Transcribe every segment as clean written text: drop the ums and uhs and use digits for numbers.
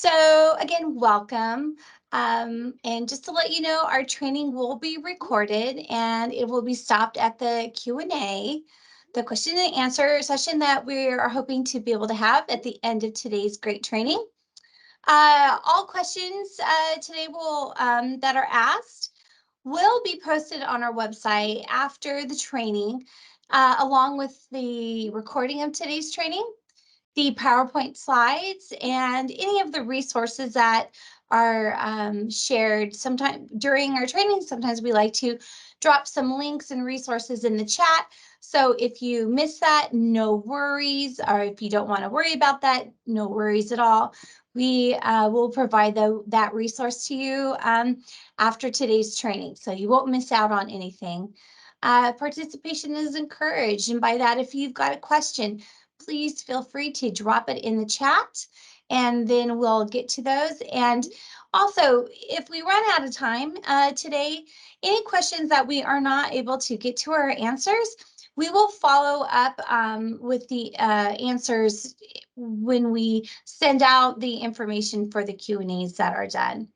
So again, welcome. And just to let you know, our training will be recorded and it will be stopped at the Q&A, the question and answer session that we are hoping to be able to have at the end of today's great training. All questions today that are asked will be posted on our website after the training, along with the recording of today's training, the PowerPoint slides, and any of the resources that are shared sometime during our training. Sometimes we like to drop some links and resources in the chat. So if you miss that, no worries, or if you don't want to worry about that, no worries at all. We will provide that resource to you after today's training, so you won't miss out on anything. Participation is encouraged, and by that, if you've got a question, please feel free to drop it in the chat and then we'll get to those. And also, if we run out of time today, any questions that we are not able to get to our answers, we will follow up with the answers when we send out the information for the Q&As that are done.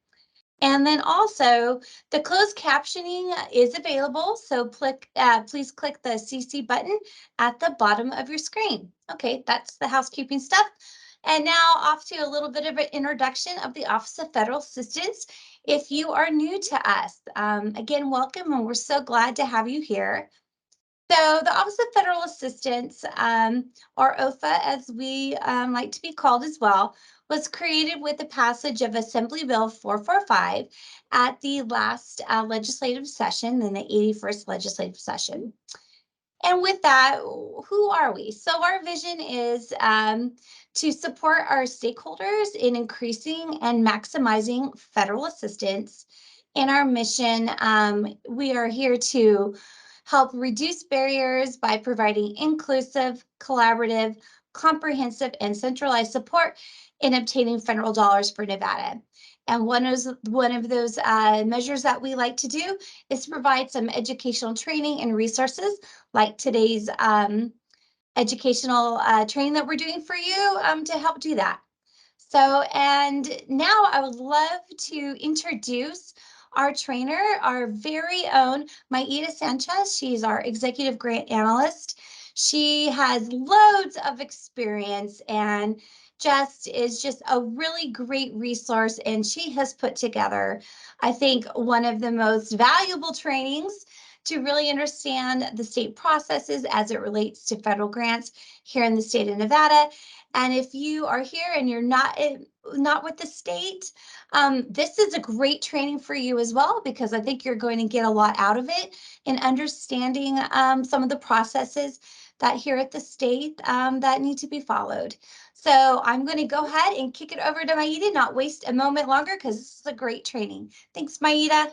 And then also, the closed captioning is available, so please click the CC button at the bottom of your screen. Okay, that's the housekeeping stuff. And now off to a little bit of an introduction of the Office of Federal Assistance. If you are new to us, again, welcome, and we're so glad to have you here. So the Office of Federal Assistance, or OFA, as we like to be called as well, was created with the passage of Assembly Bill 445 at the last legislative session, in the 81st legislative session. And with that, who are we? So our vision is to support our stakeholders in increasing and maximizing federal assistance. In our mission, we are here to help reduce barriers by providing inclusive, collaborative, comprehensive, and centralized support in obtaining federal dollars for Nevada. And one of those measures that we like to do is provide some educational training and resources like today's educational training that we're doing for you to help do that. So, and now I would love to introduce our trainer, our very own Maida Sanchez. She's our executive grant analyst. She has loads of experience and is just a really great resource. And she has put together, I think, one of the most valuable trainings to really understand the state processes as it relates to federal grants here in the state of Nevada. And if you are here and you're not with the state, this is a great training for you as well, because I think you're going to get a lot out of it in understanding some of the processes that here at the state that need to be followed. So I'm going to go ahead and kick it over to Maida, not waste a moment longer, because this is a great training. Thanks, Maida.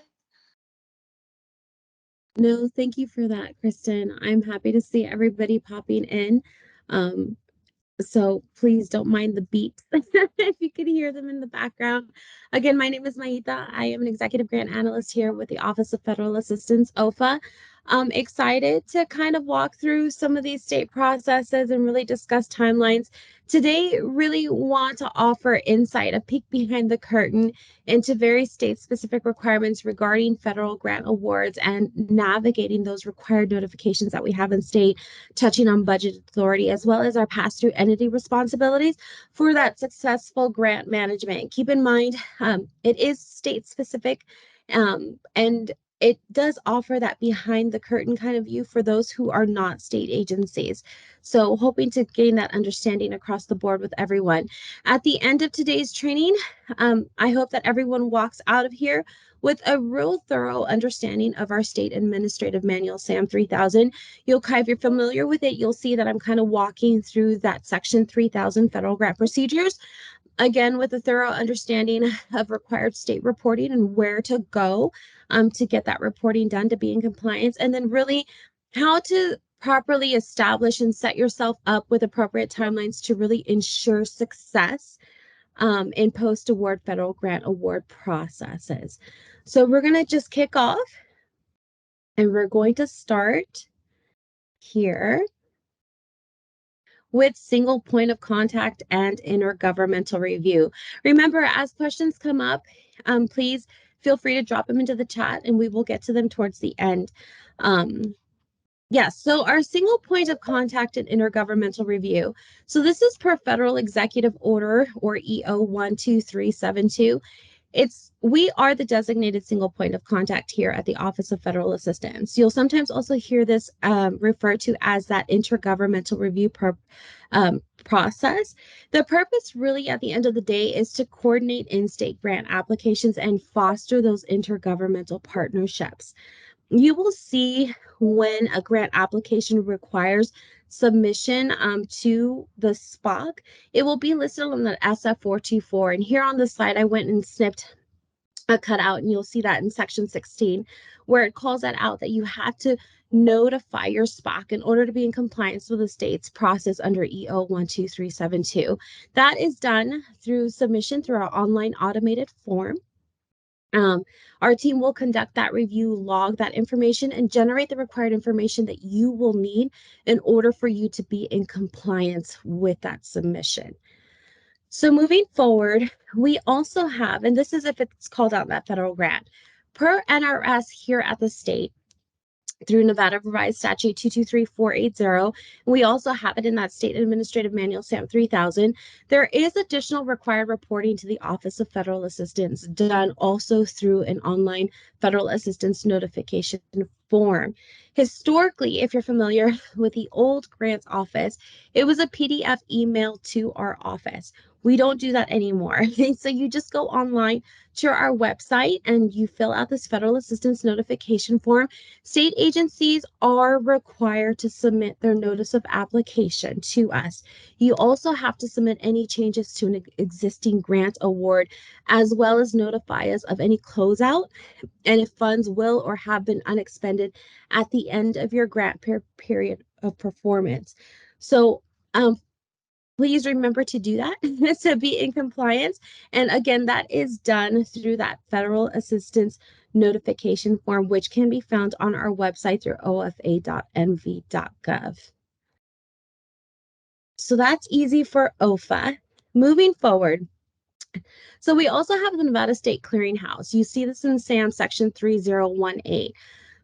No, thank you for that, Kristen. I'm happy to see everybody popping in. So please don't mind the beeps if you can hear them in the background. Again, my name is Maida. I am an executive grant analyst here with the Office of Federal Assistance, OFA. I'm excited to kind of walk through some of these state processes and really discuss timelines. Today, really want to offer insight, a peek behind the curtain into very state-specific requirements regarding federal grant awards and navigating those required notifications that we have in state, touching on budget authority, as well as our pass-through entity responsibilities for that successful grant management. Keep in mind, it is state-specific, and it does offer that behind the curtain kind of view for those who are not state agencies. So hoping to gain that understanding across the board with everyone. At the end of today's training, I hope that everyone walks out of here with a real thorough understanding of our state administrative manual, SAM 3000. If you're familiar with it, you'll see that I'm kind of walking through that section 3000 federal grant procedures. Again, with a thorough understanding of required state reporting and where to go to get that reporting done to be in compliance, and then really how to properly establish and set yourself up with appropriate timelines to really ensure success in post-award federal grant award processes. So we're going to just kick off, and we're going to start here with single point of contact and intergovernmental review. Remember, as questions come up, please feel free to drop them into the chat and we will get to them towards the end. Yes, so our single point of contact and intergovernmental review. So this is per Federal Executive Order, or EO 12372. We are the designated single point of contact here at the Office of Federal Assistance. You'll sometimes also hear this referred to as that intergovernmental review process. The purpose really at the end of the day is to coordinate in-state grant applications and foster those intergovernmental partnerships. You will see when a grant application requires submission to the SPOC, it will be listed on the SF424. And here on the slide, I went and snipped a cutout, and you'll see that in section 16, where it calls that out that you have to notify your SPOC in order to be in compliance with the state's process under EO 12372. That is done through submission through our online automated form. Our team will conduct that review, log that information, and generate the required information that you will need in order for you to be in compliance with that submission. So moving forward, we also have, and this is if it's called out in that federal grant, per NRS here at the state, through Nevada Revised Statute 223480. We also have it in that State Administrative Manual SAM 3000. There is additional required reporting to the Office of Federal Assistance done also through an online federal assistance notification form. Historically, if you're familiar with the old grants office, it was a PDF email to our office. We don't do that anymore. So you just go online to our website and you fill out this federal assistance notification form. State agencies are required to submit their notice of application to us. You also have to submit any changes to an existing grant award, as well as notify us of any closeout and if funds will or have been unexpended at the end of your grant period of performance. So please remember to do that to be in compliance. And again, that is done through that federal assistance notification form, which can be found on our website through ofa.mv.gov. So that's easy for OFA. Moving forward, so we also have the Nevada State Clearinghouse. You see this in SAM section 3018.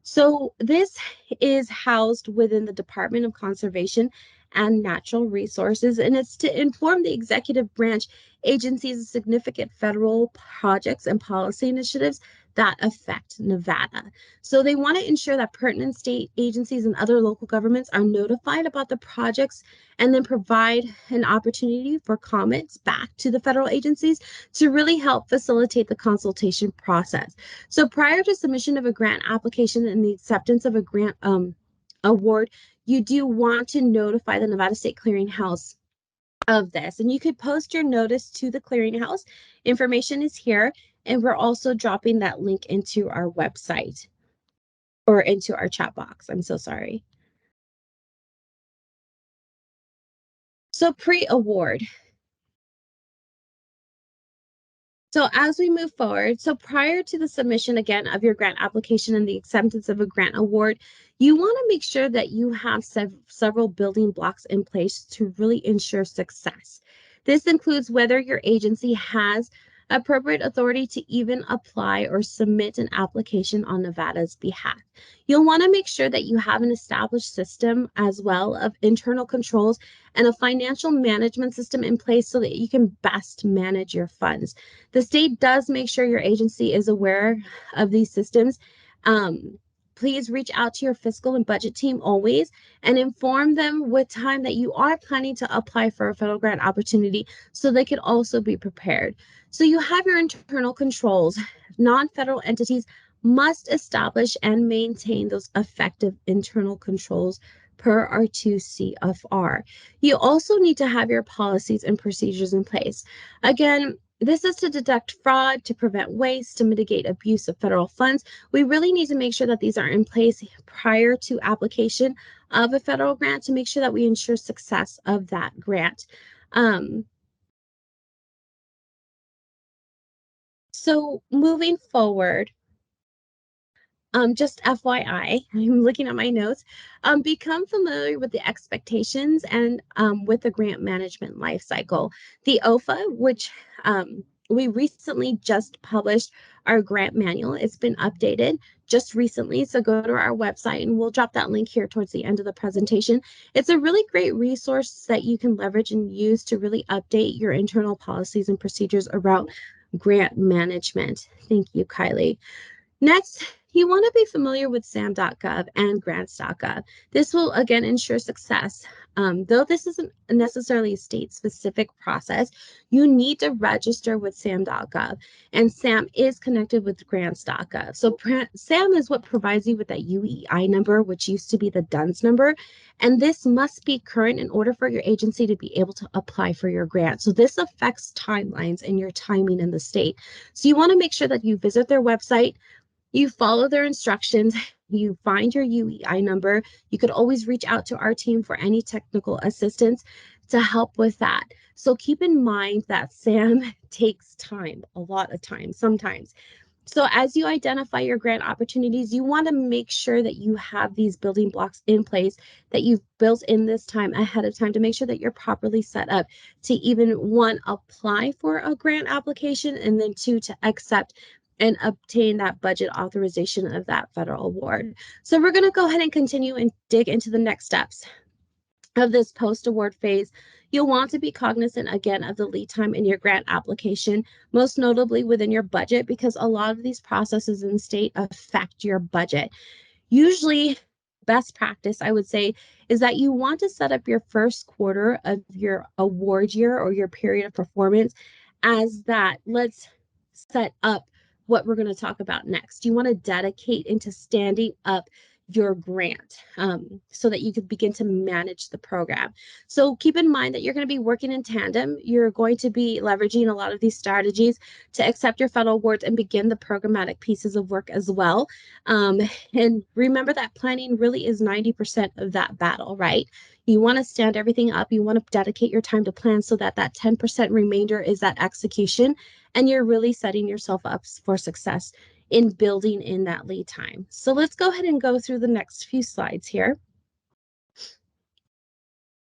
So this is housed within the Department of Conservation and Natural Resources, and it's to inform the executive branch agencies of significant federal projects and policy initiatives that affect Nevada. So they want to ensure that pertinent state agencies and other local governments are notified about the projects and then provide an opportunity for comments back to the federal agencies to really help facilitate the consultation process. So prior to submission of a grant application and the acceptance of a grant award, you do want to notify the Nevada State Clearinghouse of this. And you could post your notice to the clearinghouse. Information is here. And we're also dropping that link into our website or into our chat box. I'm so sorry. So pre-award. So as we move forward, so prior to the submission again of your grant application and the acceptance of a grant award, you want to make sure that you have several building blocks in place to really ensure success. This includes whether your agency has appropriate authority to even apply or submit an application on Nevada's behalf. You'll want to make sure that you have an established system as well of internal controls and a financial management system in place so that you can best manage your funds. The state does make sure your agency is aware of these systems. Please reach out to your fiscal and budget team always and inform them with time that you are planning to apply for a federal grant opportunity so they can also be prepared. So you have your internal controls. Non-federal entities must establish and maintain those effective internal controls per our 2 CFR. You also need to have your policies and procedures in place. Again, this is to detect fraud, to prevent waste, to mitigate abuse of federal funds. We really need to make sure that these are in place prior to application of a federal grant to make sure that we ensure success of that grant. So moving forward, Just FYI, I'm looking at my notes. Become familiar with the expectations and with the grant management life cycle. The OFA, which we recently just published our grant manual. It's been updated just recently. So go to our website and we'll drop that link here towards the end of the presentation. It's a really great resource that you can leverage and use to really update your internal policies and procedures around grant management. Thank you, Kylie. Next, you want to be familiar with SAM.gov and grants.gov. This will again ensure success. Though this isn't necessarily a state-specific process, you need to register with SAM.gov, and SAM is connected with grants.gov. So SAM is what provides you with that UEI number, which used to be the DUNS number, and this must be current in order for your agency to be able to apply for your grant. So this affects timelines and your timing in the state. So you want to make sure that you visit their website, you follow their instructions, you find your UEI number. You could always reach out to our team for any technical assistance to help with that. So keep in mind that SAM takes time, a lot of time sometimes. So as you identify your grant opportunities, you want to make sure that you have these building blocks in place, that you've built in this time ahead of time to make sure that you're properly set up to even, one, apply for a grant application, and then two, to accept and obtain that budget authorization of that federal award. So we're going to go ahead and continue and dig into the next steps of this post-award phase. You'll want to be cognizant again of the lead time in your grant application, most notably within your budget, because a lot of these processes in the state affect your budget. Usually, best practice, I would say, is that you want to set up your first quarter of your award year or your period of performance as that. Let's set up what we're going to talk about next. You want to dedicate into standing up your grant so that you could begin to manage the program. So keep in mind that you're going to be working in tandem. You're going to be leveraging a lot of these strategies to accept your federal awards and begin the programmatic pieces of work as well. And remember that planning really is 90% of that battle, right? You want to stand everything up. You want to dedicate your time to plan so that that 10% remainder is that execution, and you're really setting yourself up for success in building in that lead time. So let's go ahead and go through the next few slides here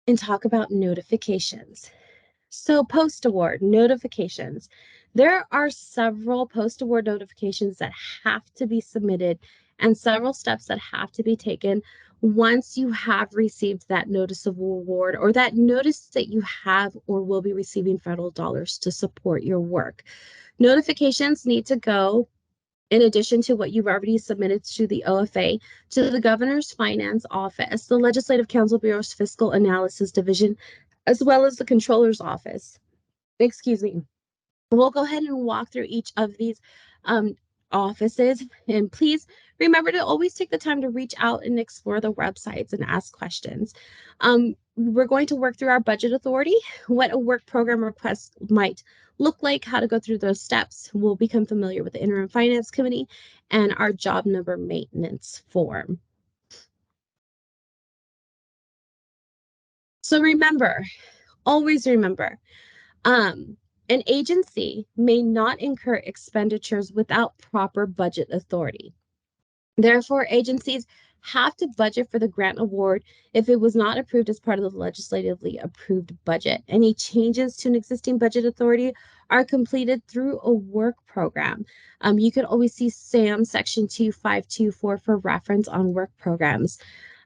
and talk about notifications. So post-award notifications. There are several post-award notifications that have to be submitted and several steps that have to be taken once you have received that notice of award or that notice that you have or will be receiving federal dollars to support your work. Notifications need to go, in addition to what you've already submitted to the OFA, to the Governor's Finance Office, the Legislative Council Bureau's Fiscal Analysis Division, as well as the Controller's Office. Excuse me. We'll go ahead and walk through each of these offices, and please remember to always take the time to reach out and explore the websites and ask questions. We're going to work through our budget authority, what a work program request might look like, how to go through those steps. We'll become familiar with the interim finance committee and our job number maintenance form. So remember, always remember, an agency may not incur expenditures without proper budget authority. Therefore, agencies have to budget for the grant award if it was not approved as part of the legislatively approved budget. Any changes to an existing budget authority are completed through a work program. You can always see SAM section 2524 for reference on work programs.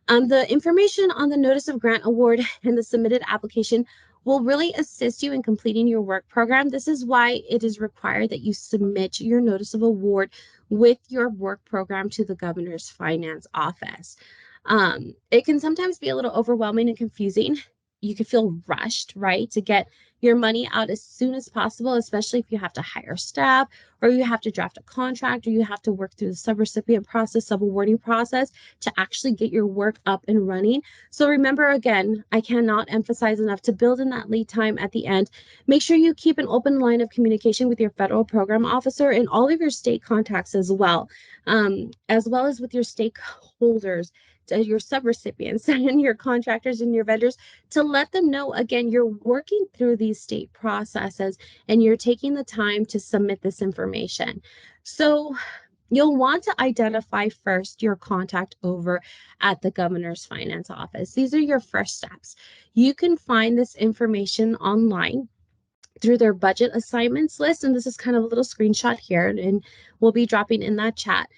The information on the notice of grant award and the submitted application will really assist you in completing your work program. This is why it is required that you submit your notice of award with your work program to the Governor's Finance Office. It can sometimes be a little overwhelming and confusing. You can feel rushed, right, to get your money out as soon as possible, especially if you have to hire staff or you have to draft a contract or you have to work through the subrecipient process, subawarding process to actually get your work up and running. So remember, again, I cannot emphasize enough to build in that lead time at the end. Make sure you keep an open line of communication with your federal program officer and all of your state contacts as well as with your stakeholders, your subrecipients and your contractors and your vendors, to let them know, again, you're working through these state processes and you're taking the time to submit this information. So You'll want to identify first your contact over at the governor's finance office. These are your first steps. You can find this information online through their budget assignments list. And this is kind of a little screenshot here, and we'll be dropping in that chat.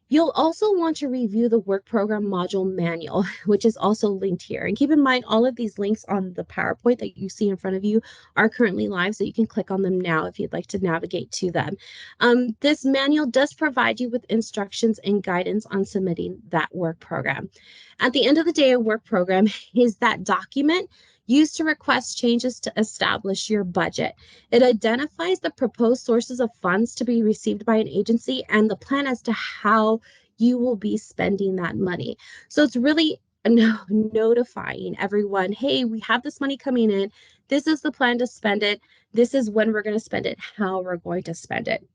You'll also want to review the work program module manual, which is also linked here. And keep in mind, all of these links on the PowerPoint that you see in front of you are currently live, so you can click on them now if you'd like to navigate to them. This manual does provide you with instructions and guidance on submitting that work program. At the end of the day, a work program is that document used to request changes to establish your budget. It identifies the proposed sources of funds to be received by an agency and the plan as to how you will be spending that money. So it's really notifying everyone, hey, we have this money coming in. This is the plan to spend it. This is when we're going to spend it, how we're going to spend it.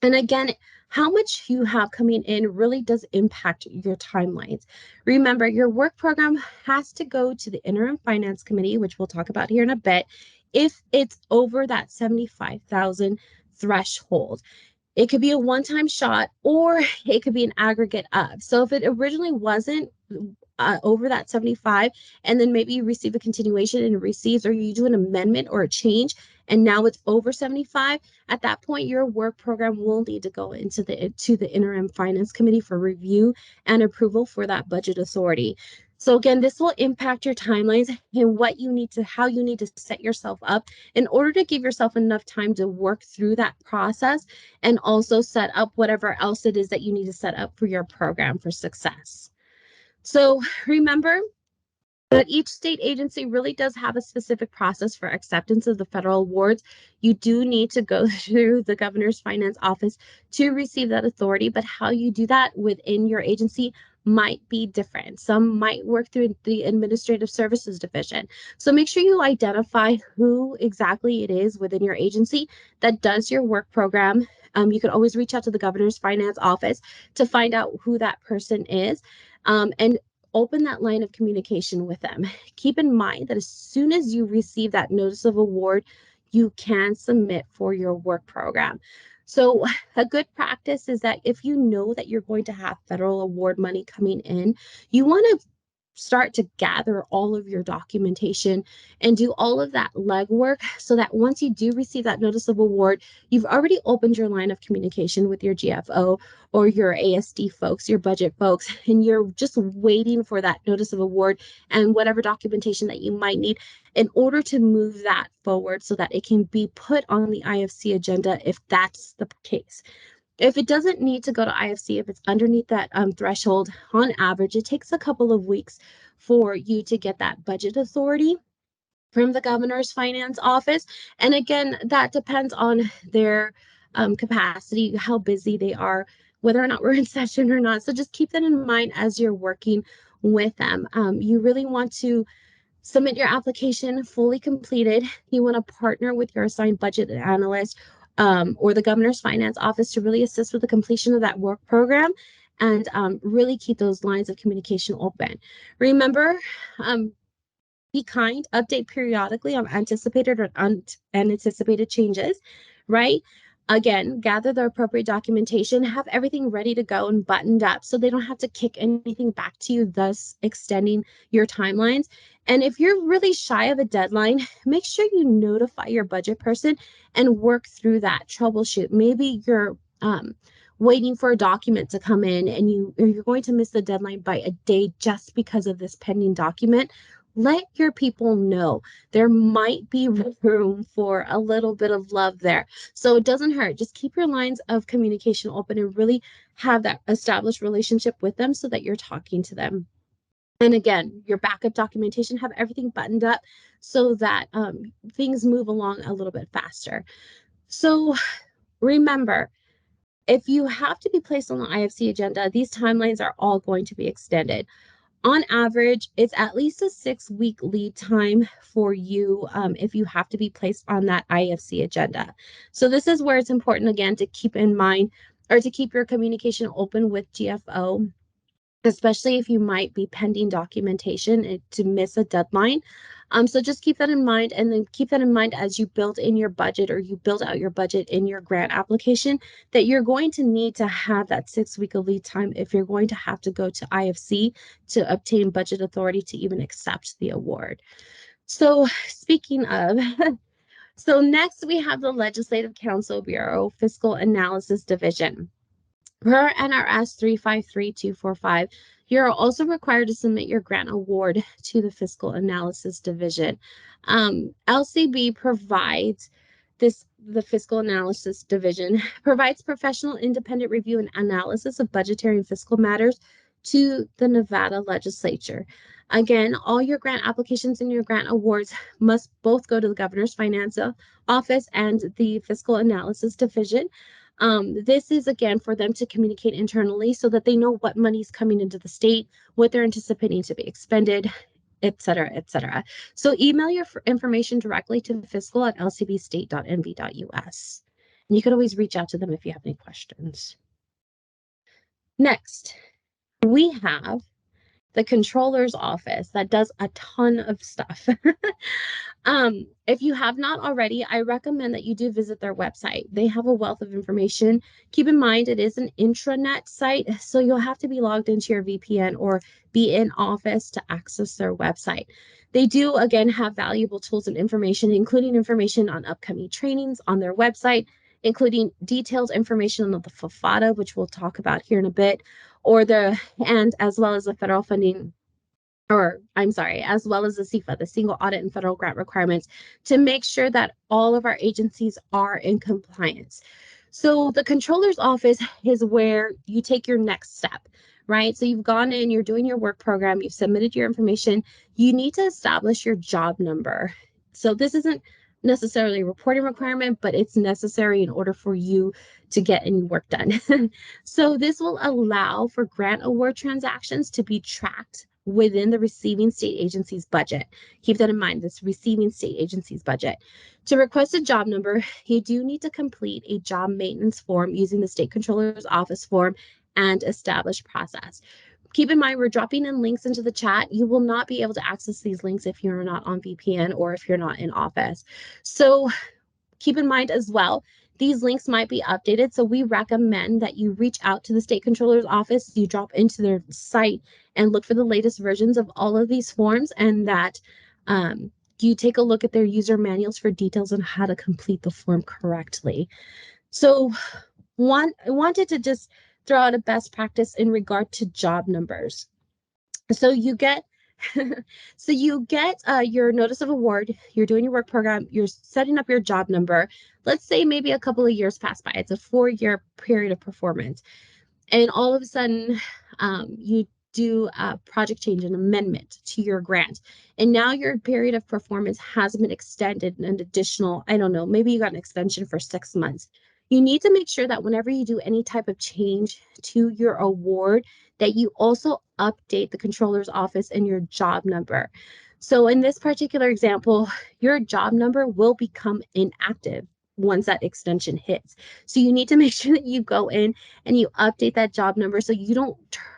And again, how much you have coming in really does impact your timelines. Remember, your work program has to go to the interim finance committee, which we'll talk about here in a bit, if it's over that 75,000 threshold. It could be a one-time shot, or it could be an aggregate of. So if it originally wasn't over that 75, and then maybe you receive a continuation and it receives, or you do an amendment or a change, and now it's over 75, at that point, your work program will need to go into the interim finance committee for review and approval for that budget authority. So again, this will impact your timelines and how you need to set yourself up in order to give yourself enough time to work through that process and also set up whatever else it is that you need to set up for your program for success. So remember that each state agency really does have a specific process for acceptance of the federal awards. You do need to go through the governor's finance office to receive that authority, but how you do that within your agency might be different. Some might work through the administrative services division. So make sure you identify who exactly it is within your agency that does your work program. You can always reach out to the governor's finance office to find out who that person is. And open that line of communication with them. Keep in mind that as soon as you receive that notice of award, you can submit for your work program. So a good practice is that if you know that you're going to have federal award money coming in, you want to start to gather all of your documentation and do all of that legwork so that once you do receive that notice of award, you've already opened your line of communication with your GFO or your ASD folks, your budget folks, and you're just waiting for that notice of award and whatever documentation that you might need in order to move that forward so that it can be put on the IFC agenda if that's the case. If it doesn't need to go to IFC, if it's underneath that threshold, on average, it takes a couple of weeks for you to get that budget authority from the governor's finance office. And again, that depends on their capacity, how busy they are, whether or not we're in session or not. So just keep that in mind as you're working with them. You really want to submit your application fully completed. You want to partner with your assigned budget analyst or the governor's finance office to really assist with the completion of that work program and really keep those lines of communication open. Remember, be kind, update periodically on anticipated or unanticipated changes, right? Again, gather the appropriate documentation, have everything ready to go and buttoned up so they don't have to kick anything back to you, thus extending your timelines. And if you're really shy of a deadline, make sure you notify your budget person and work through that troubleshoot. Maybe you're waiting for a document to come in and you're going to miss the deadline by a day just because of this pending document. Let your people know there might be room for a little bit of love there. So it doesn't hurt. Just keep your lines of communication open and really have that established relationship with them so that you're talking to them. And again, your backup documentation, have everything buttoned up so that things move along a little bit faster. So remember, if you have to be placed on the IFC agenda, these timelines are all going to be extended. On average, it's at least a 6-week lead time for you if you have to be placed on that IFC agenda. So this is where it's important, again, to keep in mind or to keep your communication open with GFO especially if you might be pending documentation to miss a deadline. So just keep that in mind, and then keep that in mind as you build in your budget, or you build out your budget in your grant application, that you're going to need to have that 6 week of lead time if you're going to have to go to IFC to obtain budget authority to even accept the award. So speaking of, so next we have the Legislative Council Bureau Fiscal Analysis Division. Per NRS 353245, you're also required to submit your grant award to the Fiscal Analysis Division. LCB provides the Fiscal Analysis Division provides professional independent review and analysis of budgetary and fiscal matters to the Nevada legislature. Again, all your grant applications and your grant awards must both go to the governor's finance office and the Fiscal Analysis Division. This is again for them to communicate internally so that they know what money's coming into the state, what they're anticipating to be expended, et cetera, et cetera. So email your information directly to fiscal@lcbstate.nv.us. And you can always reach out to them if you have any questions. Next, we have the controller's office that does a ton of stuff. If you have not already, I recommend that you do visit their website. They have a wealth of information. Keep in mind, it is an intranet site, so you'll have to be logged into your VPN or be in office to access their website. They do, again, have valuable tools and information, including information on upcoming trainings on their website, including detailed information on the FFATA, which we'll talk about here in a bit, and as well as the federal funding, or I'm sorry, as well as the SEFA, the single audit and federal grant requirements, to make sure that all of our agencies are in compliance. So the controller's office is where you take your next step, right? So you've gone in, you're doing your work program, you've submitted your information, you need to establish your job number. So this isn't necessarily a reporting requirement, but it's necessary in order for you to get any work done. So this will allow for grant award transactions to be tracked within the receiving state agency's budget. Keep that in mind, this receiving state agency's budget. To request a job number, you do need to complete a job maintenance form using the state controller's office form and established process. Keep in mind, we're dropping in links into the chat. You will not be able to access these links if you're not on VPN or if you're not in office. So keep in mind as well, these links might be updated. So we recommend that you reach out to the state controller's office, you drop into their site and look for the latest versions of all of these forms, and that you take a look at their user manuals for details on how to complete the form correctly. So I wanted to just throw out a best practice in regard to job numbers. So you get your notice of award, you're doing your work program, you're setting up your job number. Let's say maybe a couple of years pass by. It's a 4-year period of performance. And all of a sudden, you do a project change, an amendment to your grant. And now your period of performance has been extended an additional, I don't know, maybe you got an extension for 6 months. You need to make sure that whenever you do any type of change to your award, that you also update the controller's office and your job number. So in this particular example, your job number will become inactive once that extension hits. So you need to make sure that you go in and you update that job number so you don't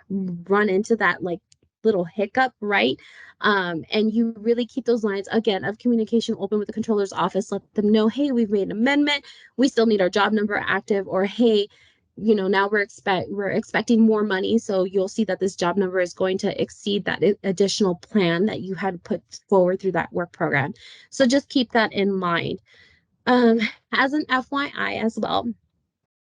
run into that like little hiccup, right? And you really keep those lines again of communication open with the controller's office. Let them know, hey, we've made an amendment. We still need our job number active, or hey, now we're expecting more money, so you'll see that this job number is going to exceed that additional plan that you had put forward through that work program. So just keep that in mind. As an FYI as well,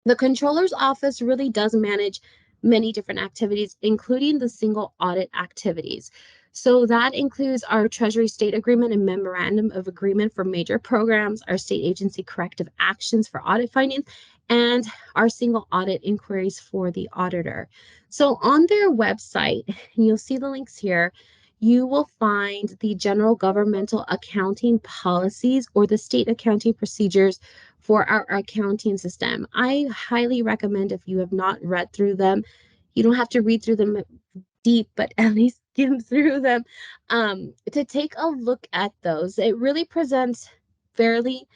the controller's office really does manage many different activities, including the single audit activities. So that includes our Treasury State Agreement and Memorandum of Agreement for major programs, our state agency corrective actions for audit findings, and our single audit inquiries for the auditor. So on their website, and you'll see the links here, you will find the general governmental accounting policies or the state accounting procedures for our accounting system. I highly recommend, if you have not read through them, you don't have to read through them deep, but at least skim through them, to take a look at those. It really presents fairly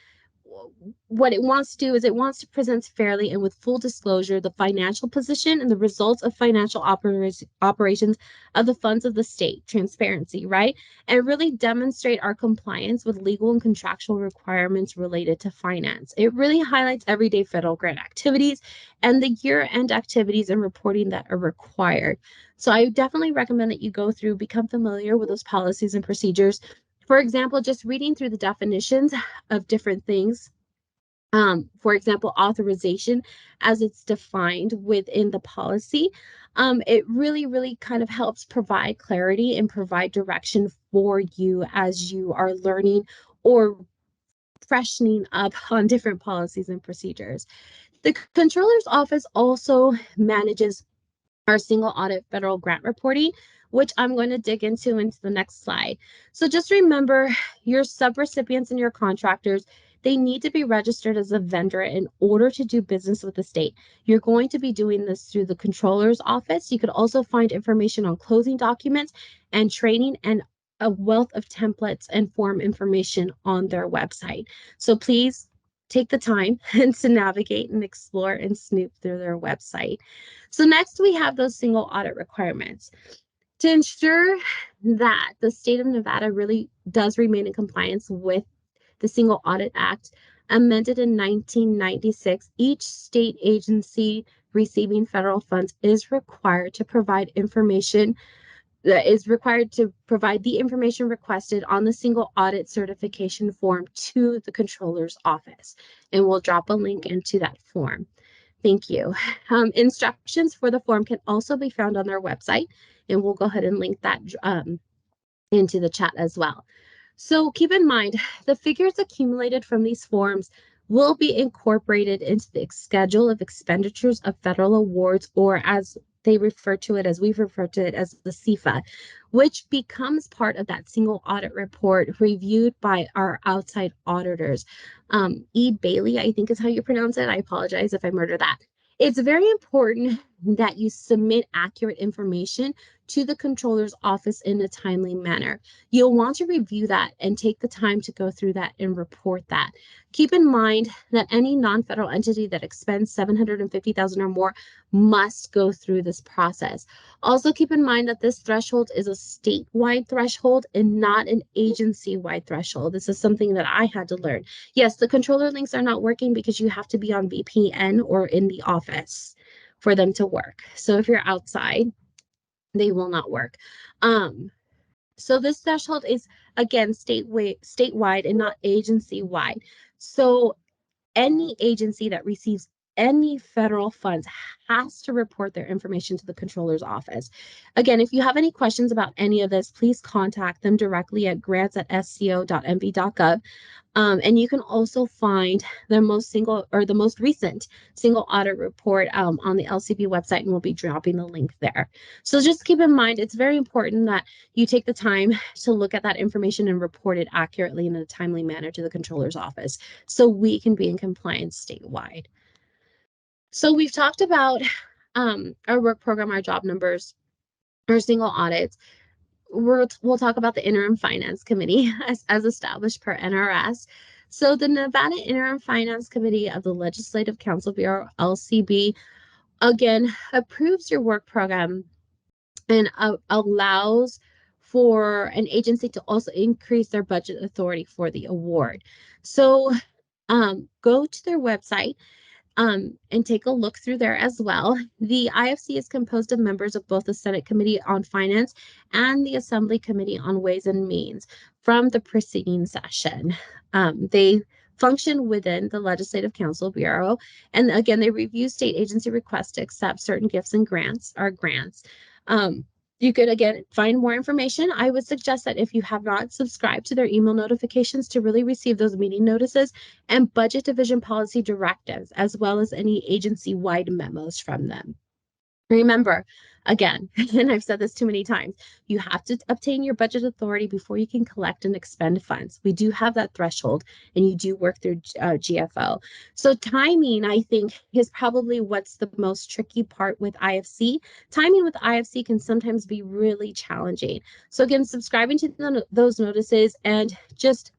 what it wants to do is it wants to present fairly and with full disclosure the financial position and the results of financial operations of the funds of the state, transparency, right? And really demonstrate our compliance with legal and contractual requirements related to finance. It really highlights everyday federal grant activities and the year-end activities and reporting that are required. So I definitely recommend that you go through, become familiar with those policies and procedures. For example, just reading through the definitions of different things. For example, authorization as it's defined within the policy. It really, really kind of helps provide clarity and provide direction for you as you are learning or freshening up on different policies and procedures. The Controller's Office also manages our single audit federal grant reporting, which I'm going to dig into the next slide. So just remember your subrecipients and your contractors, they need to be registered as a vendor in order to do business with the state. You're going to be doing this through the Controller's Office. You could also find information on closing documents and training and a wealth of templates and form information on their website. So please take the time and to navigate and explore and snoop through their website. So next we have those single audit requirements. To ensure that the state of Nevada really does remain in compliance with the Single Audit Act, amended in 1996, each state agency receiving federal funds is required to provide information the information requested on the single audit certification form to the Controller's Office. And we'll drop a link into that form. Thank you. Instructions for the form can also be found on their website, and we'll go ahead and link that into the chat as well. So keep in mind, the figures accumulated from these forms will be incorporated into the schedule of expenditures of federal awards, or as they refer to it, as we've referred to it, as the CFA, which becomes part of that single audit report reviewed by our outside auditors. E. Bailey, I think is how you pronounce it. I apologize if I murder that. It's very important that you submit accurate information to the Controller's Office in a timely manner. You'll want to review that and take the time to go through that and report that. Keep in mind that any non-federal entity that expends $750,000 or more must go through this process. Also keep in mind that this threshold is a statewide threshold and not an agency-wide threshold. This is something that I had to learn. Yes, the controller links are not working because you have to be on VPN or in the office for them to work. So if you're outside, they will not work. So this threshold is, again, statewide and not agency-wide. So any agency that receives any federal funds has to report their information to the Controller's Office. Again, if you have any questions about any of this, please contact them directly at grants@sco.mv.gov. And you can also find the most recent single audit report on the LCB website, and we'll be dropping the link there. So just keep in mind, it's very important that you take the time to look at that information and report it accurately in a timely manner to the Controller's Office so we can be in compliance statewide. So we've talked about our work program, our job numbers, our single audits. We'll talk about the Interim Finance Committee as established per NRS. So the Nevada Interim Finance Committee of the Legislative Council Bureau, LCB, again, approves your work program and allows for an agency to also increase their budget authority for the award. So go to their website and take a look through there as well. The IFC is composed of members of both the Senate Committee on Finance and the Assembly Committee on Ways and Means from the preceding session. They function within the Legislative Council Bureau, and again, they review state agency requests to accept certain gifts and grants. You could, again, find more information. I would suggest that if you have not subscribed to their email notifications to really receive those meeting notices and budget division policy directives, as well as any agency-wide memos from them. Remember, again, and I've said this too many times, you have to obtain your budget authority before you can collect and expend funds. We do have that threshold, and you do work through GFO. So timing, I think, is probably what's the most tricky part with IFC. Timing with IFC can sometimes be really challenging. So again, subscribing to those notices and just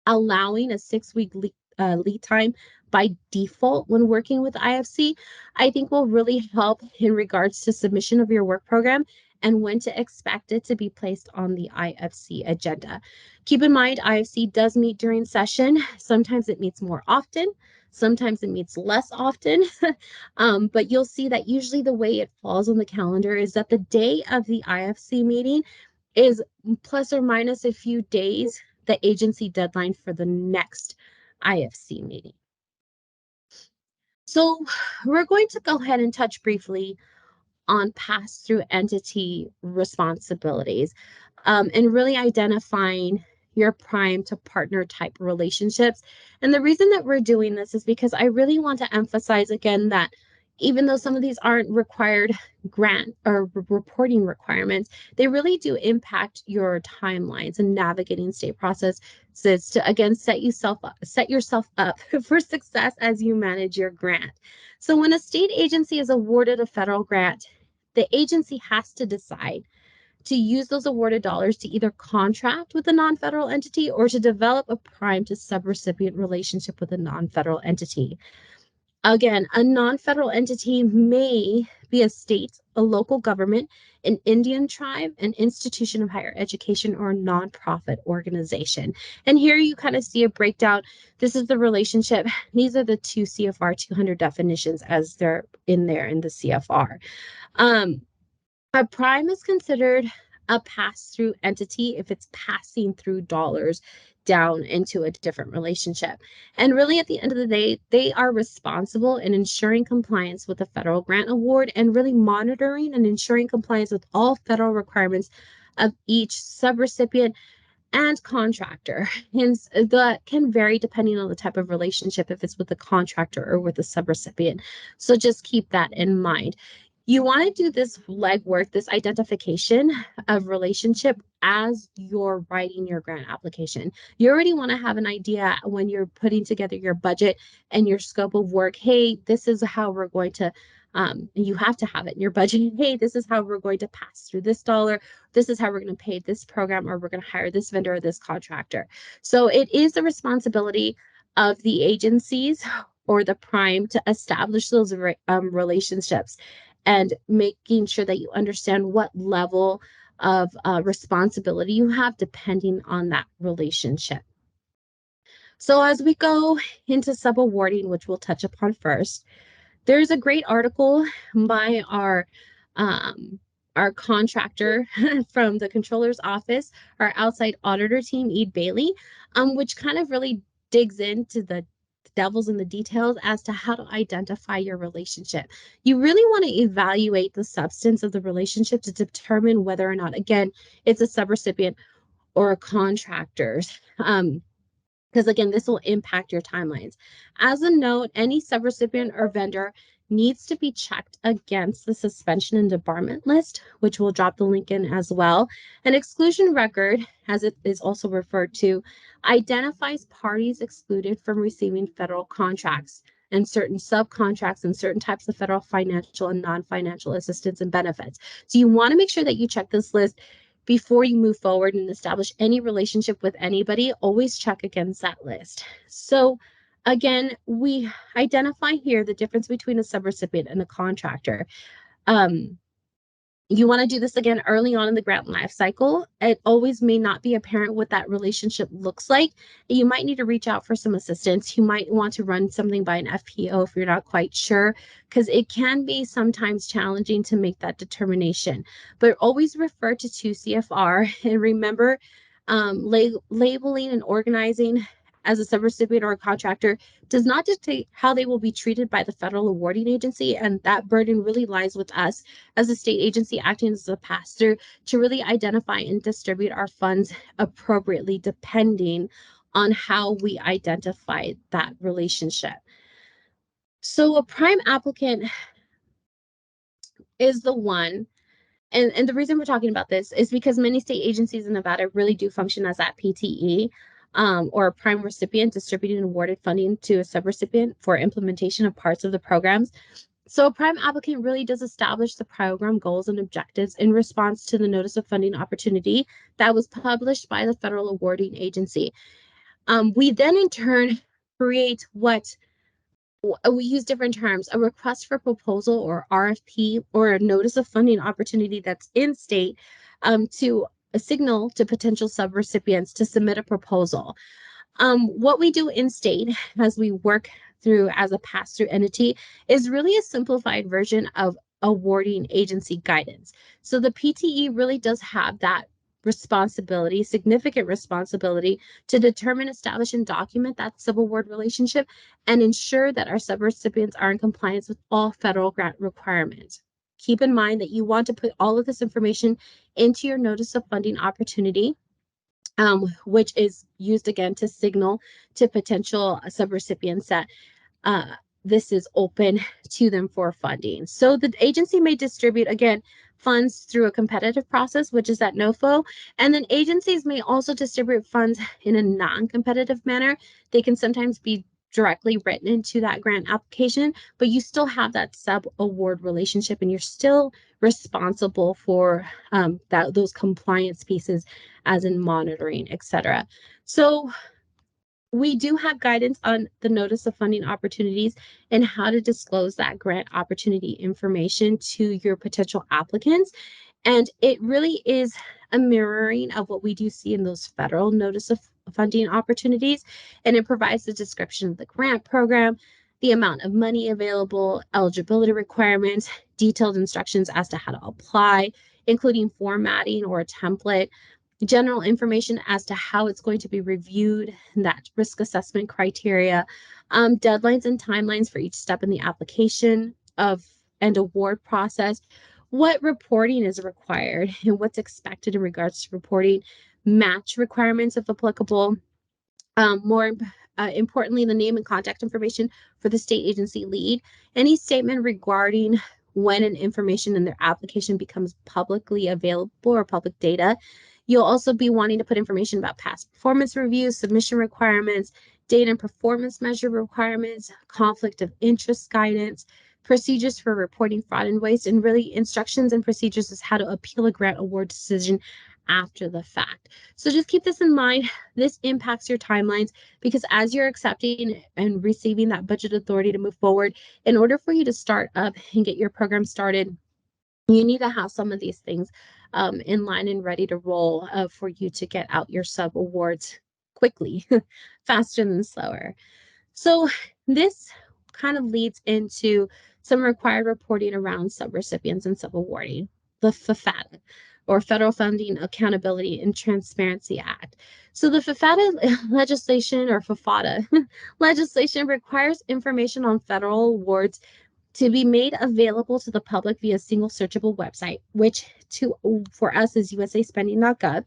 allowing a 6-week lead time by default when working with IFC, I think will really help in regards to submission of your work program and when to expect it to be placed on the IFC agenda. Keep in mind, IFC does meet during session. Sometimes it meets more often. Sometimes it meets less often. But you'll see that usually the way it falls on the calendar is that the day of the IFC meeting is plus or minus a few days the agency deadline for the next IFC meeting. So we're going to go ahead and touch briefly on pass-through entity responsibilities, and really identifying your prime to partner type relationships. And the reason that we're doing this is because I really want to emphasize again that even though some of these aren't required grant or reporting requirements, they really do impact your timelines and navigating state processes to again set yourself up for success as you manage your grant. So when a state agency is awarded a federal grant, the agency has to decide to use those awarded dollars to either contract with a non-federal entity or to develop a prime to subrecipient relationship with a non-federal entity. Again, a non-federal entity may be a state, a local government, an Indian tribe, an institution of higher education, or a nonprofit organization. And here you kind of see a breakdown. This is the relationship. These are the two CFR 200 definitions as they're in there in the CFR. A prime is considered a pass-through entity if it's passing through dollars down into a different relationship. And really, at the end of the day, they are responsible in ensuring compliance with the federal grant award and really monitoring and ensuring compliance with all federal requirements of each subrecipient and contractor. And that can vary depending on the type of relationship, if it's with the contractor or with the subrecipient. So just keep that in mind. You want to do this legwork, this identification of relationship as you're writing your grant application. You already want to have an idea when you're putting together your budget and your scope of work. Hey, this is how we're going to, you have to have it in your budget. Hey, this is how we're going to pass through this dollar. This is how we're going to pay this program, or we're going to hire this vendor or this contractor. So it is the responsibility of the agencies or the prime to establish those relationships and making sure that you understand what level of responsibility you have depending on that relationship. So as we go into subawarding, which we'll touch upon first, there's a great article by our contractor from the controller's office, our outside auditor team, Ed Bailey, which kind of really digs into the devil's in the details as to how to identify your relationship. You really want to evaluate the substance of the relationship to determine whether or not, again, it's a subrecipient or a contractor's. Because again, this will impact your timelines. As a note, any subrecipient or vendor needs to be checked against the suspension and debarment list, which we'll drop the link in as well. An exclusion record, as it is also referred to, identifies parties excluded from receiving federal contracts and certain subcontracts and certain types of federal financial and non-financial assistance and benefits. So you want to make sure that you check this list before you move forward and establish any relationship with anybody. Always check against that list. So again, we identify here the difference between a subrecipient and a contractor. You want to do this again early on in the grant life cycle. It always may not be apparent what that relationship looks like. You might need to reach out for some assistance. You might want to run something by an FPO if you're not quite sure, because it can be sometimes challenging to make that determination. But always refer to 2 CFR and remember labeling and organizing as a subrecipient or a contractor does not dictate how they will be treated by the federal awarding agency, and that burden really lies with us as a state agency acting as a pass-through to really identify and distribute our funds appropriately depending on how we identify that relationship. So a prime applicant is the one, and the reason we're talking about this is because many state agencies in Nevada really do function as that PTE, or a prime recipient distributing awarded funding to a subrecipient for implementation of parts of the programs. So a prime applicant really does establish the program goals and objectives in response to the notice of funding opportunity that was published by the federal awarding agency. We then in turn create what we use different terms, a request for proposal or RFP or a notice of funding opportunity that's in state to a signal to potential subrecipients to submit a proposal. What we do in state as we work through as a pass-through entity is really a simplified version of awarding agency guidance. So the PTE really does have that responsibility, significant responsibility to determine, establish, and document that subaward relationship and ensure that our subrecipients are in compliance with all federal grant requirements. Keep in mind that you want to put all of this information into your notice of funding opportunity, which is used again to signal to potential subrecipients that uh, this is open to them for funding. So the agency may distribute, again, funds through a competitive process, which is at NOFO, and then agencies may also distribute funds in a non-competitive manner. They can sometimes be directly written into that grant application, but you still have that sub-award relationship and you're still responsible for those compliance pieces as in monitoring, etc. So we do have guidance on the notice of funding opportunities and how to disclose that grant opportunity information to your potential applicants. And it really is a mirroring of what we do see in those federal notice of funding opportunities. And it provides the description of the grant program, the amount of money available, eligibility requirements, detailed instructions as to how to apply, including formatting or a template, general information as to how it's going to be reviewed, that risk assessment criteria, deadlines and timelines for each step in the application of and award process, what reporting is required and what's expected in regards to reporting, match requirements if applicable, more importantly, the name and contact information for the state agency lead, any statement regarding when an information in their application becomes publicly available or public data. You'll also be wanting to put information about past performance reviews, submission requirements, data and performance measure requirements, conflict of interest guidance, procedures for reporting fraud and waste, and really instructions and procedures as how to appeal a grant award decision after the fact. So just keep this in mind. This impacts your timelines because as you're accepting and receiving that budget authority to move forward, in order for you to start up and get your program started, you need to have some of these things in line and ready to roll for you to get out your sub awards quickly, faster than slower. So this kind of leads into some required reporting around subrecipients and subawarding, the FFATA, or Federal Funding Accountability and Transparency Act. So the FFATA legislation, or FFATA legislation, requires information on federal awards to be made available to the public via a single searchable website, which for us is usaspending.gov.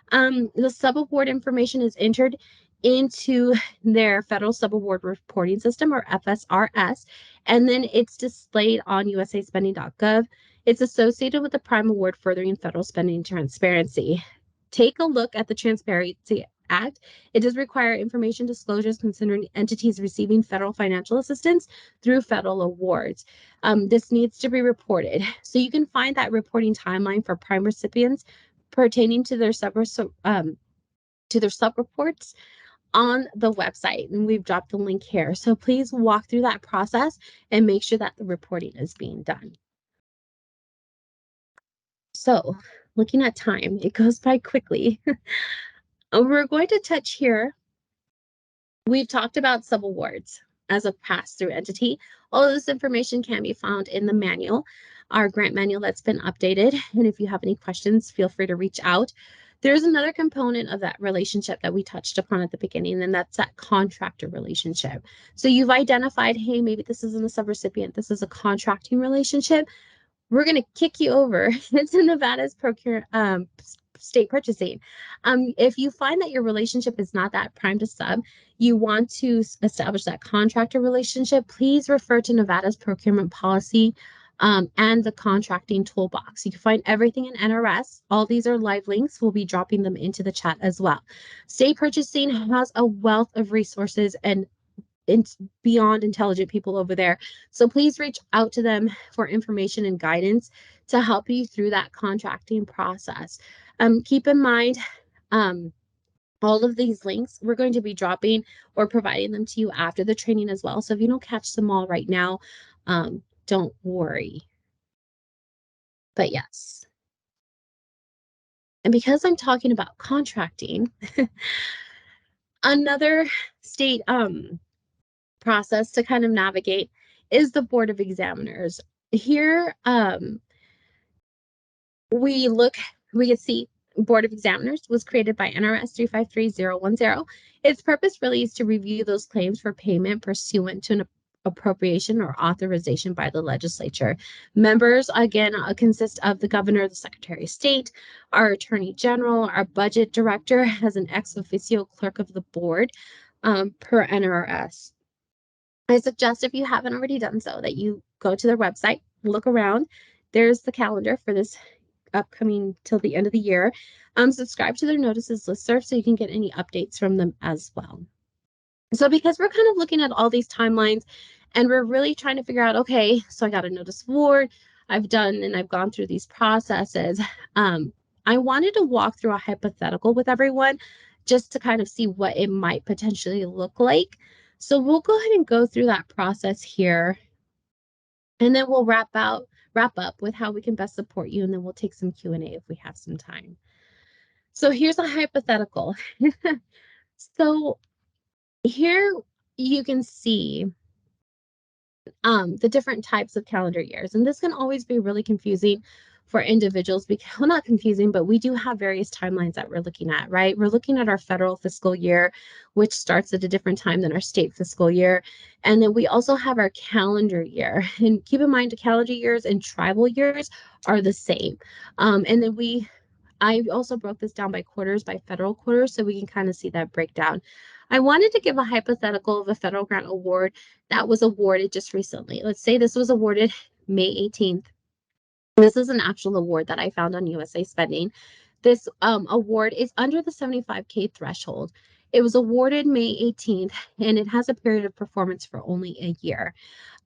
The subaward information is entered into their federal subaward reporting system, or FSRS, and then it's displayed on usaspending.gov. It's associated with the prime award furthering federal spending transparency. Take a look at the Transparency Act. It does require information disclosures concerning entities receiving federal financial assistance through federal awards. This needs to be reported. So you can find that reporting timeline for prime recipients pertaining to their sub-reports on the website, and we've dropped the link here. So please walk through that process and make sure that the reporting is being done. So looking at time, it goes by quickly. We're going to touch here. We've talked about subawards as a pass-through entity. All of this information can be found in the manual, our grant manual that's been updated. And if you have any questions, feel free to reach out. There's another component of that relationship that we touched upon at the beginning, and that's that contractor relationship. So you've identified, hey, maybe this isn't a subrecipient, this is a contracting relationship. We're going to kick you over into Nevada's state purchasing. If you find that your relationship is not that prime to sub, you want to establish that contractor relationship, please refer to Nevada's procurement policy and the contracting toolbox. You can find everything in NRS. All these are live links. We'll be dropping them into the chat as well. State purchasing has a wealth of resources and beyond intelligent people over there. So please reach out to them for information and guidance to help you through that contracting process. Keep in mind, All of these links, we're going to be dropping or providing them to you after the training as well. So if you don't catch them all right now, don't worry. But yes. And because I'm talking about contracting, another state process to kind of navigate is the Board of Examiners. Here, we can see Board of Examiners was created by NRS 353010. Its purpose really is to review those claims for payment pursuant to an appropriation or authorization by the legislature. Members, again, consist of the governor, the secretary of state, our attorney general, our budget director, as an ex officio clerk of the board, per NRS. I suggest, if you haven't already done so, that you go to their website, look around. There's the calendar for this upcoming till the end of the year. Subscribe to their notices listserv so you can get any updates from them as well. So because we're kind of looking at all these timelines and we're really trying to figure out, okay, so I got a notice of award, I've gone through these processes. I wanted to walk through a hypothetical with everyone just to kind of see what it might potentially look like. So we'll go ahead and go through that process here, and then we'll wrap up with how we can best support you, and then we'll take some Q&A if we have some time. So here's a hypothetical. So here you can see the different types of calendar years, and this can always be really confusing for individuals because, well, not confusing, but we do have various timelines that we're looking at, right? We're looking at our federal fiscal year, which starts at a different time than our state fiscal year. And then we also have our calendar year. And keep in mind, the calendar years and tribal years are the same. And then I also broke this down by quarters, by federal quarters, so we can kind of see that breakdown. I wanted to give a hypothetical of a federal grant award that was awarded just recently. Let's say this was awarded May 18th. This is an actual award that I found on USA Spending. This award is under the 75K threshold. It was awarded May 18th, and it has a period of performance for only a year.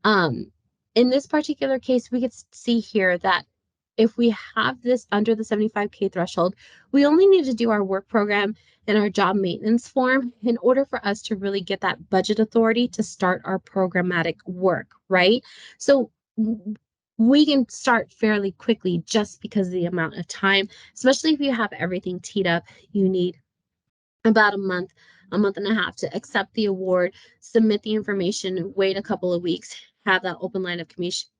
In this particular case, we could see here that if we have this under the 75K threshold, we only need to do our work program and our job maintenance form in order for us to really get that budget authority to start our programmatic work, right? So we can start fairly quickly just because of the amount of time, especially if you have everything teed up. You need about a month and a half to accept the award, submit the information, wait a couple of weeks, have that open line of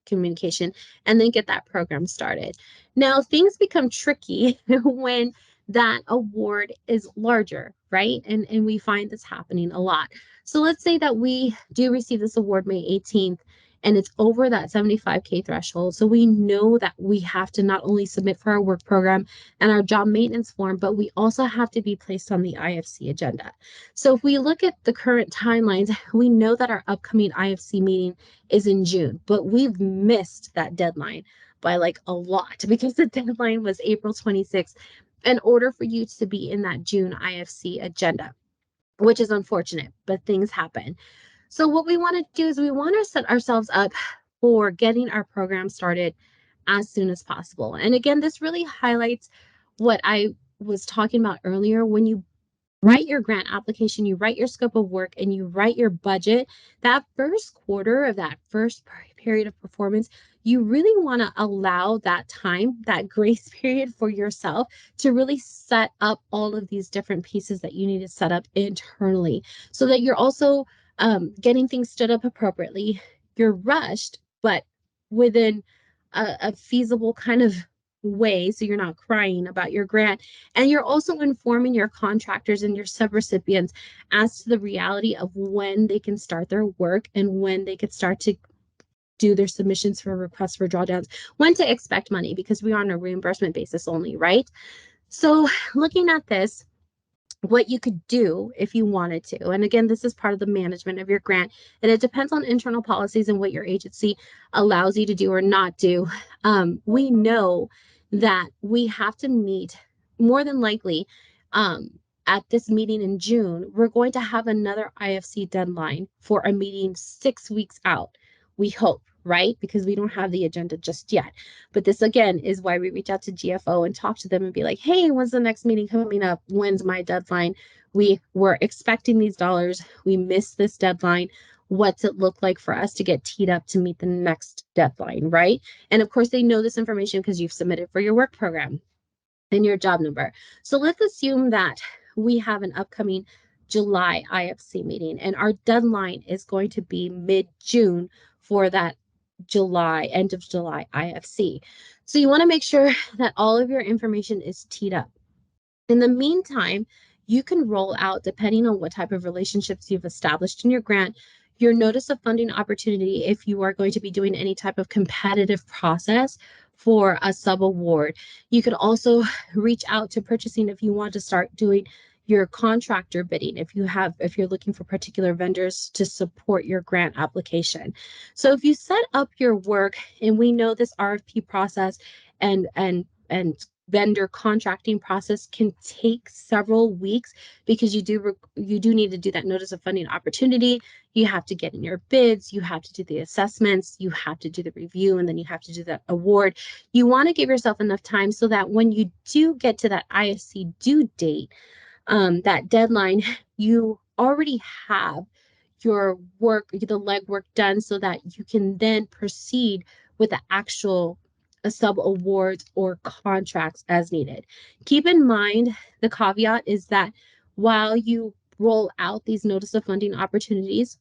communication, and then get that program started. Now, things become tricky when that award is larger, right? And we find this happening a lot. So let's say that we do receive this award May 18th, and it's over that 75K threshold. So we know that we have to not only submit for our work program and our job maintenance form, but we also have to be placed on the IFC agenda. So if we look at the current timelines, we know that our upcoming IFC meeting is in June, but we've missed that deadline by like a lot because the deadline was April 26th in order for you to be in that June IFC agenda, which is unfortunate, but things happen. So what we want to do is we want to set ourselves up for getting our program started as soon as possible. And again, this really highlights what I was talking about earlier. When you write your grant application, you write your scope of work, and you write your budget, that first quarter of that first period of performance, you really want to allow that time, that grace period for yourself to really set up all of these different pieces that you need to set up internally so that you're also getting things stood up appropriately. You're rushed, but within a feasible kind of way, so you're not crying about your grant. And you're also informing your contractors and your subrecipients as to the reality of when they can start their work and when they could start to do their submissions for requests for drawdowns, when to expect money, because we are on a reimbursement basis only, right? So looking at this, what you could do if you wanted to. And again, this is part of the management of your grant, and it depends on internal policies and what your agency allows you to do or not do. We know that we have to meet more than likely at this meeting in June. We're going to have another IFC deadline for a meeting 6 weeks out. We hope, right? Because we don't have the agenda just yet. But this, again, is why we reach out to GFO and talk to them and be like, hey, when's the next meeting coming up? When's my deadline? we were expecting these dollars, we missed this deadline. What's it look like for us to get teed up to meet the next deadline, right? And of course, they know this information because you've submitted for your work program and your job number. So let's assume that we have an upcoming July IFC meeting, and our deadline is going to be mid-June for that end of July IFC. So you want to make sure that all of your information is teed up. In the meantime, you can roll out, depending on what type of relationships you've established in your grant, your notice of funding opportunity if you are going to be doing any type of competitive process for a sub award. You can also reach out to purchasing if you want to start doing your contractor bidding if you're looking for particular vendors to support your grant application. So if you set up your work, and we know this RFP process and vendor contracting process can take several weeks because you do need to do that notice of funding opportunity. You have to get in your bids, you have to do the assessments, you have to do the review, and then you have to do the award. You want to give yourself enough time so that when you do get to that IFC due date, that deadline, you already have your work, the legwork done so that you can then proceed with the actual sub awards or contracts as needed. Keep in mind, the caveat is that while you roll out these notice of funding opportunities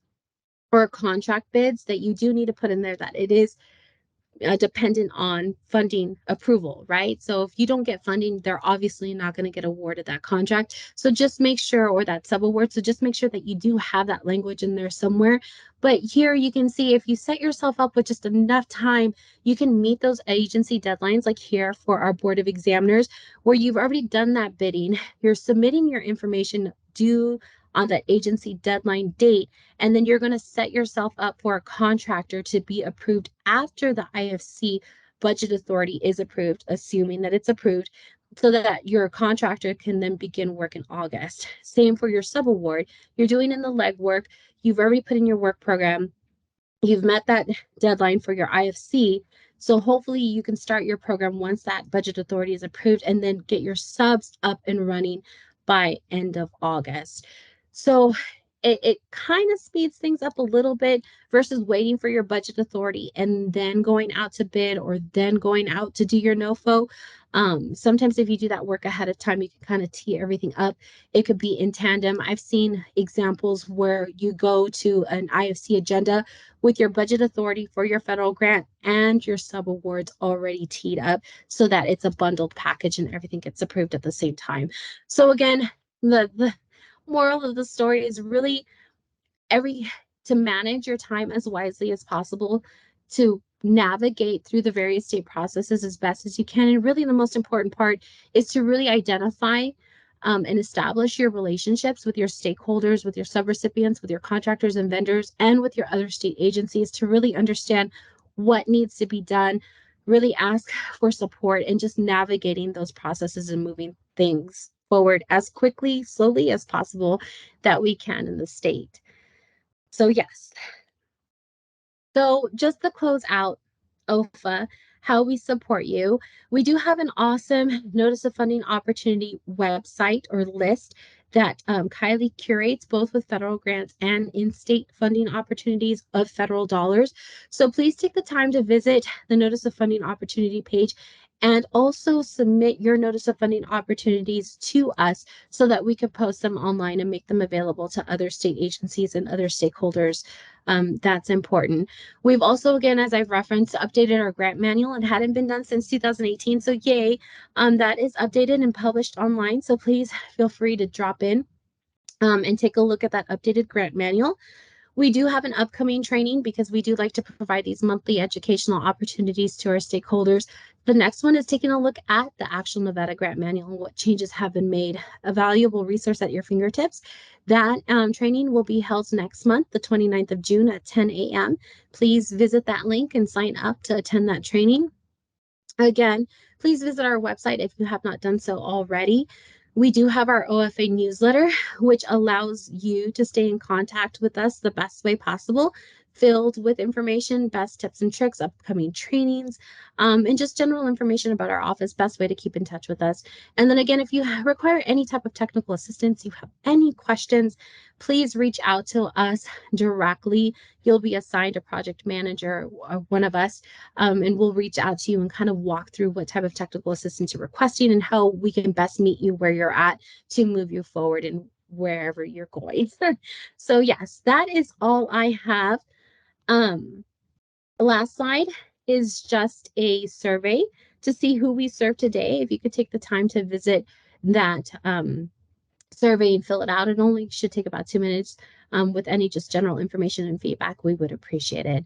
or contract bids, that you do need to put in there that it is dependent on funding approval, right? So if you don't get funding, they're obviously not going to get awarded that contract. So just make sure, or that sub-award, so just make sure that you do have that language in there somewhere. But here you can see if you set yourself up with just enough time, you can meet those agency deadlines, like here for our Board of Examiners, where you've already done that bidding, you're submitting your information due on that agency deadline date, and then you're going to set yourself up for a contractor to be approved after the IFC budget authority is approved, assuming that it's approved, so that your contractor can then begin work in August. Same for your subaward. You're doing in the legwork. You've already put in your work program. You've met that deadline for your IFC. So hopefully you can start your program once that budget authority is approved and then get your subs up and running by end of August. So it kind of speeds things up a little bit versus waiting for your budget authority and then going out to bid or then going out to do your NOFO. Sometimes if you do that work ahead of time, you can kind of tee everything up. It could be in tandem. I've seen examples where you go to an IFC agenda with your budget authority for your federal grant and your sub awards already teed up so that it's a bundled package and everything gets approved at the same time. So again, the moral of the story is really to manage your time as wisely as possible, to navigate through the various state processes as best as you can. And really the most important part is to really identify and establish your relationships with your stakeholders, with your subrecipients, with your contractors and vendors, and with your other state agencies to really understand what needs to be done, really ask for support, and just navigating those processes and moving things forward as quickly, slowly as possible that we can in the state. So yes. So just to close out OFA, how we support you, we do have an awesome notice of funding opportunity website or list that Kylie curates both with federal grants and in-state funding opportunities of federal dollars. So please take the time to visit the notice of funding opportunity page and also submit your notice of funding opportunities to us so that we could post them online and make them available to other state agencies and other stakeholders. That's important. We've also, again, as I've referenced, updated our grant manual. It hadn't been done since 2018, so yay. That is updated and published online, so please feel free to drop in and take a look at that updated grant manual. We do have an upcoming training because we do like to provide these monthly educational opportunities to our stakeholders. The next one is taking a look at the actual Nevada Grant Manual and what changes have been made. A valuable resource at your fingertips. That training will be held next month, the 29th of June at 10 a.m. Please visit that link and sign up to attend that training. Again, please visit our website if you have not done so already. We do have our OFA newsletter, which allows you to stay in contact with us the best way possible filled with information, best tips and tricks, upcoming trainings, and just general information about our office, best way to keep in touch with us. And then again, if you require any type of technical assistance, you have any questions, please reach out to us directly. You'll be assigned a project manager or one of us, and we'll reach out to you and kind of walk through what type of technical assistance you're requesting and how we can best meet you where you're at to move you forward and wherever you're going. So yes, that is all I have. The last slide is just a survey to see who we serve today. If you could take the time to visit that survey and fill it out, it only should take about 2 minutes. With any just general information and feedback, we would appreciate it.